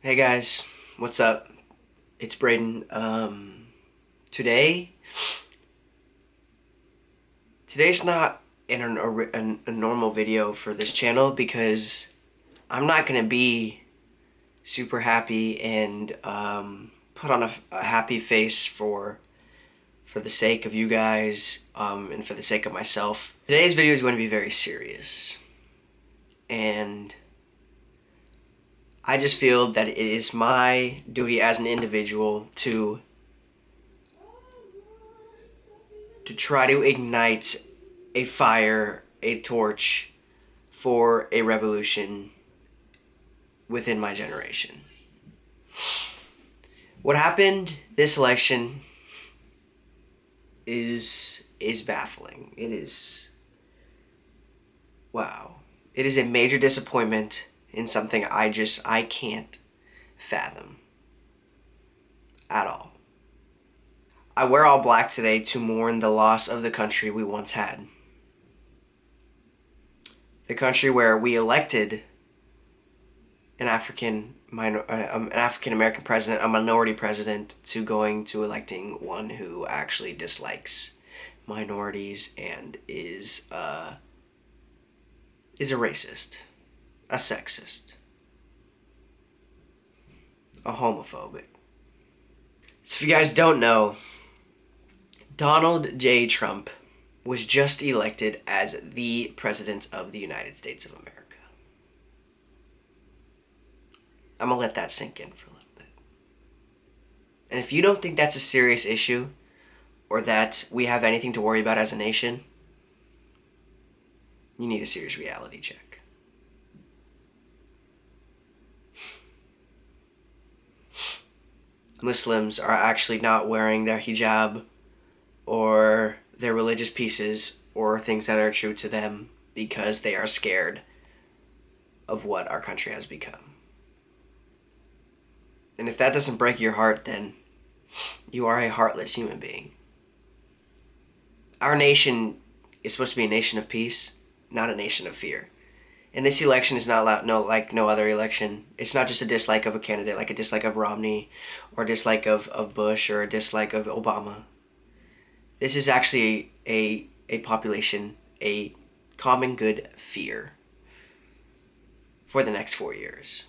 Hey guys, what's up? It's Braden. Today, today's not a normal video for this channel because I'm not gonna be super happy and put on a happy face for the sake of you guys and for the sake of myself. Today's video is going to be very serious, and I just feel that it is my duty as an individual to try to ignite a fire, a torch for a revolution within my generation. What happened this election is baffling. It is wow. It is a major disappointment in something I can't fathom at all. I wear all black today to mourn the loss of the country we once had. The country where we elected an African American president, a minority president, to going to electing one who actually dislikes minorities and is a racist, a sexist, a homophobic. So if you guys don't know, Donald J. Trump was just elected as the President of the United States of America. I'm going to let that sink in for a little bit. And if you don't think that's a serious issue, or that we have anything to worry about as a nation, you need a serious reality check. Muslims are actually not wearing their hijab or their religious pieces or things that are true to them because they are scared of what our country has become. And if that doesn't break your heart, then you are a heartless human being. Our nation is supposed to be a nation of peace, not a nation of fear. And this election is not like no other election. It's not just a dislike of a candidate, like a dislike of Romney, or a dislike of Bush, or a dislike of Obama. This is actually a population, a common good fear for the next 4 years.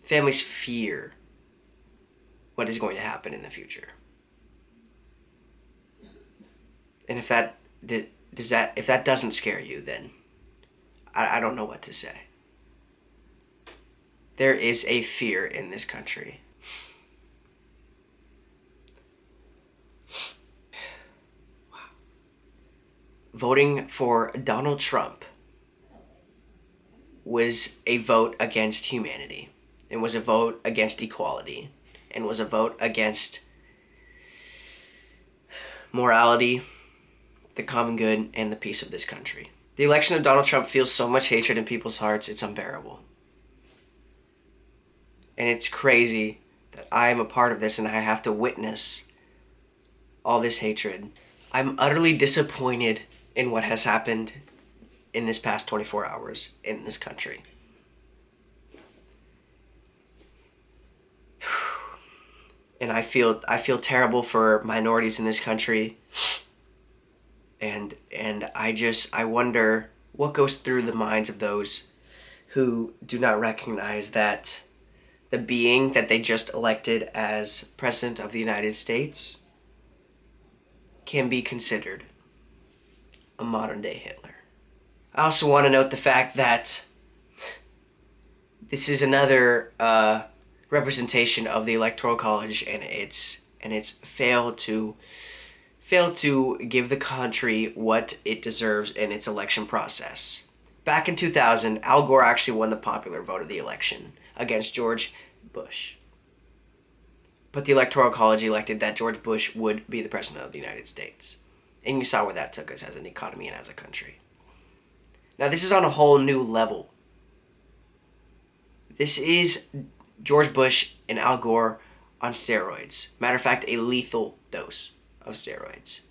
Families fear what is going to happen in the future. And if that doesn't scare you, then I don't know what to say. There is a fear in this country. Wow. Voting for Donald Trump was a vote against humanity, and was a vote against equality, and was a vote against morality, the common good, and the peace of this country. The election of Donald Trump feels so much hatred in people's hearts, it's unbearable. And it's crazy that I am a part of this and I have to witness all this hatred. I'm utterly disappointed in what has happened in this past 24 hours in this country. And I feel terrible for minorities in this country. And I wonder what goes through the minds of those who do not recognize that the being that they just elected as President of the United States can be considered a modern day Hitler. I also want to note the fact that this is another representation of the Electoral College and its failed to give the country what it deserves in its election process. Back in 2000, Al Gore actually won the popular vote of the election against George Bush. But the Electoral College elected that George Bush would be the President of the United States. And you saw where that took us as an economy and as a country. Now this is on a whole new level. This is George Bush and Al Gore on steroids. Matter of fact, a lethal dose of steroids.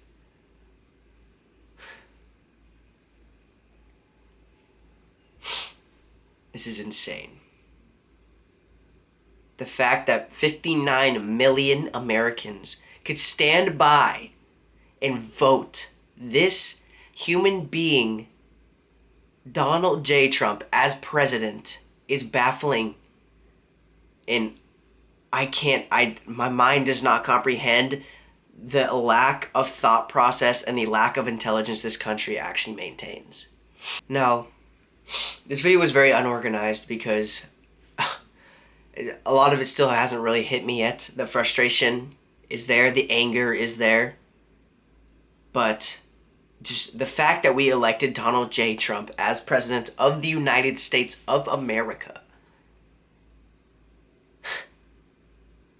This is insane. The fact that 59 million Americans could stand by and vote this human being, Donald J. Trump, as president is baffling. And my mind does not comprehend the lack of thought process and the lack of intelligence this country actually maintains. Now, this video was very unorganized because a lot of it still hasn't really hit me yet. The frustration is there, the anger is there. But just the fact that we elected Donald J. Trump as president of the United States of America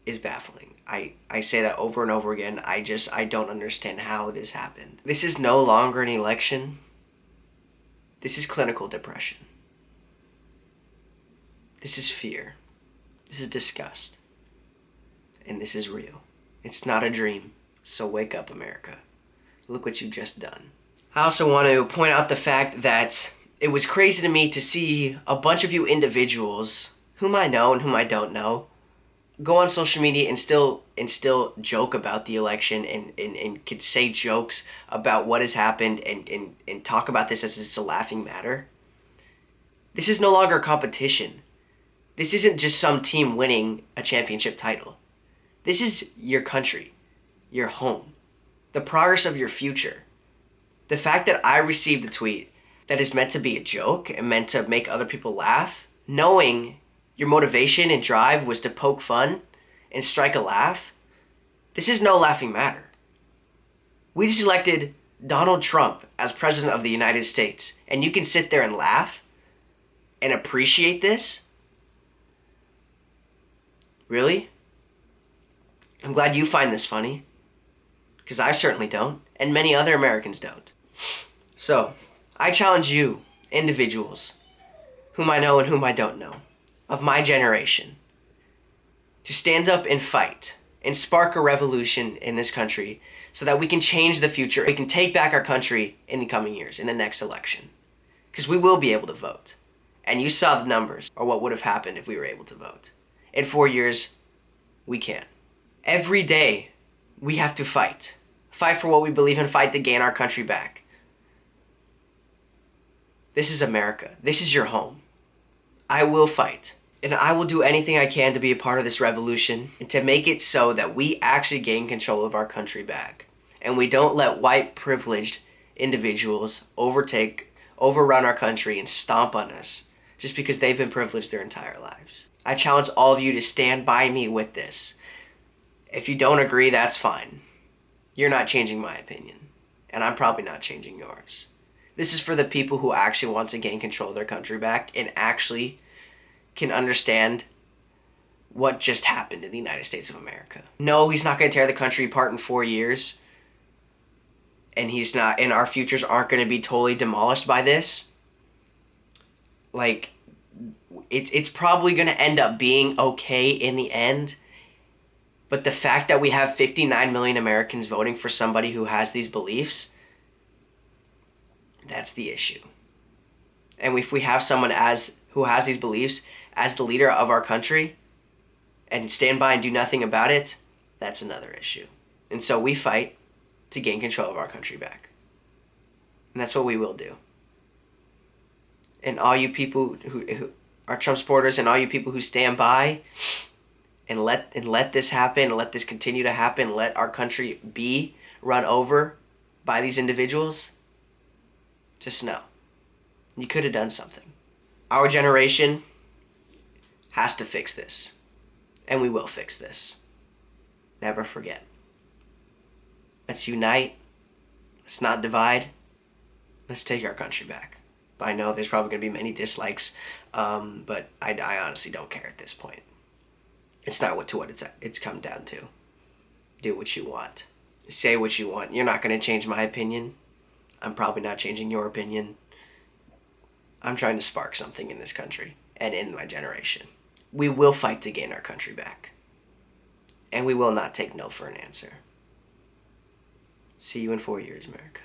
is baffling. I say that over and over again. I don't understand how this happened. This is no longer an election. This is clinical depression. This is fear. This is disgust. And this is real. It's not a dream. So wake up, America. Look what you've just done. I also want to point out the fact that it was crazy to me to see a bunch of you individuals, whom I know and whom I don't know, go on social media and still joke about the election and could say jokes about what has happened and talk about this as it's a laughing matter. This is no longer a competition. This isn't just some team winning a championship title. This is your country, your home, the progress of your future. The fact that I received a tweet that is meant to be a joke and meant to make other people laugh, knowing your motivation and drive was to poke fun and strike a laugh, this is no laughing matter. We just elected Donald Trump as president of the United States, and you can sit there and laugh and appreciate this? Really? I'm glad you find this funny, because I certainly don't, and many other Americans don't. So, I challenge you, individuals, whom I know and whom I don't know, of my generation, to stand up and fight and spark a revolution in this country so that we can change the future. We can take back our country in the coming years, in the next election. Because we will be able to vote. And you saw the numbers, or what would have happened if we were able to vote. In 4 years, we can. Every day, we have to fight. Fight for what we believe in, fight to gain our country back. This is America. This is your home. I will fight. And I will do anything I can to be a part of this revolution and to make it so that we actually gain control of our country back. And we don't let white privileged individuals overrun our country and stomp on us just because they've been privileged their entire lives. I challenge all of you to stand by me with this. If you don't agree, that's fine. You're not changing my opinion. And I'm probably not changing yours. This is for the people who actually want to gain control of their country back and actually can understand what just happened in the United States of America. No, he's not going to tear the country apart in 4 years. And our futures aren't going to be totally demolished by this. Like, it's probably going to end up being okay in the end. But the fact that we have 59 million Americans voting for somebody who has these beliefs, that's the issue. And if we have someone who has these beliefs as the leader of our country and stand by and do nothing about it, that's another issue. And so we fight to gain control of our country back. And that's what we will do. And all you people who are Trump supporters and all you people who stand by and let this happen, and let this continue to happen, let our country be run over by these individuals, just know, you could have done something. Our generation has to fix this. And we will fix this. Never forget. Let's unite. Let's not divide. Let's take our country back. I know there's probably going to be many dislikes, but I honestly don't care at this point. It's not what it's come down to. Do what you want. Say what you want. You're not going to change my opinion. I'm probably not changing your opinion. I'm trying to spark something in this country and in my generation. We will fight to gain our country back. And we will not take no for an answer. See you in 4 years, America.